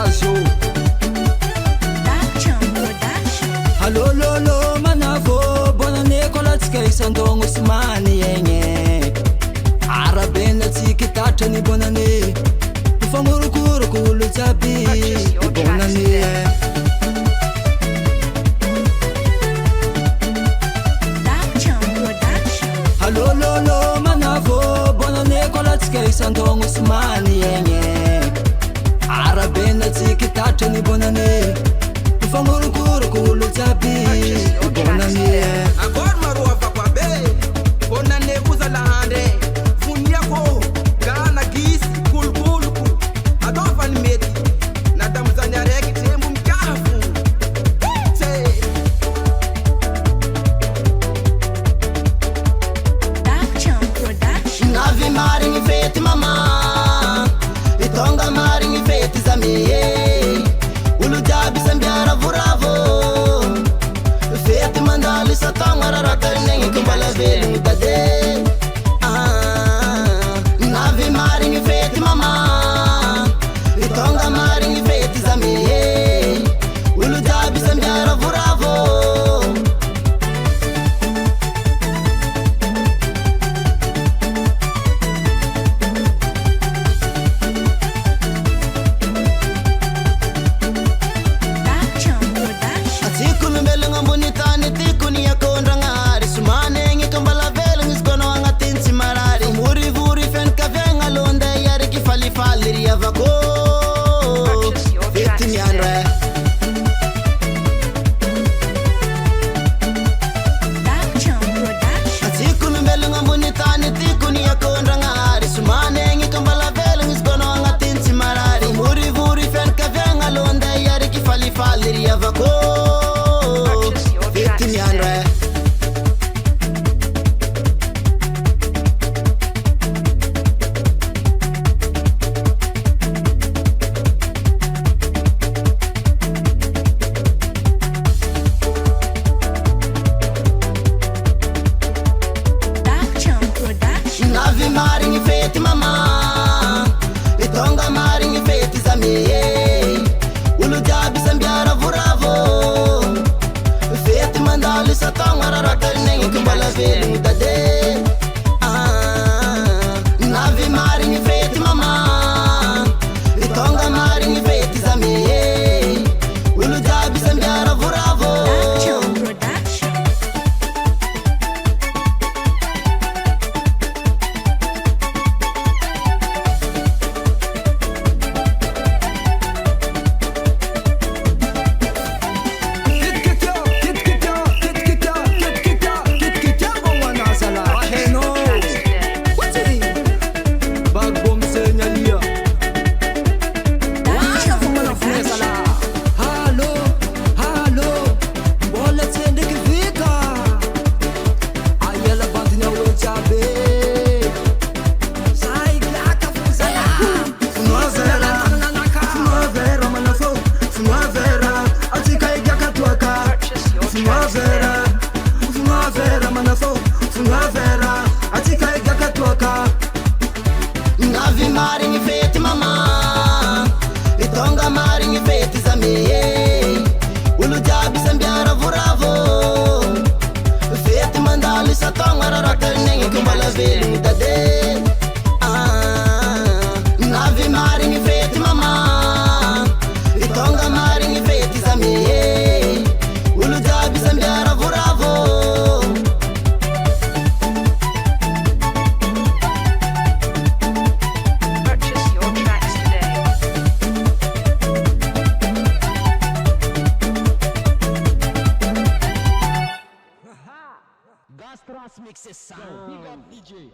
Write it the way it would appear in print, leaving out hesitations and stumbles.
Occasion Allo lolo manavo bonne année kolatsika isandogno simany egny arabena tsika tatrany bonne année mifamorokoroko olo jiaby bonne année Allo lolo manavo bonne année kolatsika isandogno simany egny arabena tsika tatrany bonne année mifamorokoroko olo jiaby bonne année Agora maro avako abe bonne année kuzalahande funiako gana gisi kulkulku adofani meti nadamuzanya reki tembu mkafu Navi maringi feti mama Itonga maringi feti zamiye Ulu jabi sambiara vuravo Feti mandali satanga rarakari nengi kumbala veli mudade Navi maringi feti mama Itonga maringi feti zamiye Ulu jabi sambiara vuravo Navi maringi feti mama Itonga maringi feti zamiye Ulu jabi sambiara vuravo Feti mandali satanga rarakari nengi kumbala veli mudade Navi maringi feti mama Itonga maringi feti zamiye Ulu jabi sambiara vuravo Navi maringi feti mama Itonga maringi feti zamiye Ulu jabi sambiara vuravo Feti mandali satanga rarakari nengi kumbala veli mudade Navi maringi feti mama Itonga maringi feti zamiye Ulu jabi sambiara vuravo Gastras mixes sound. Big up DJ.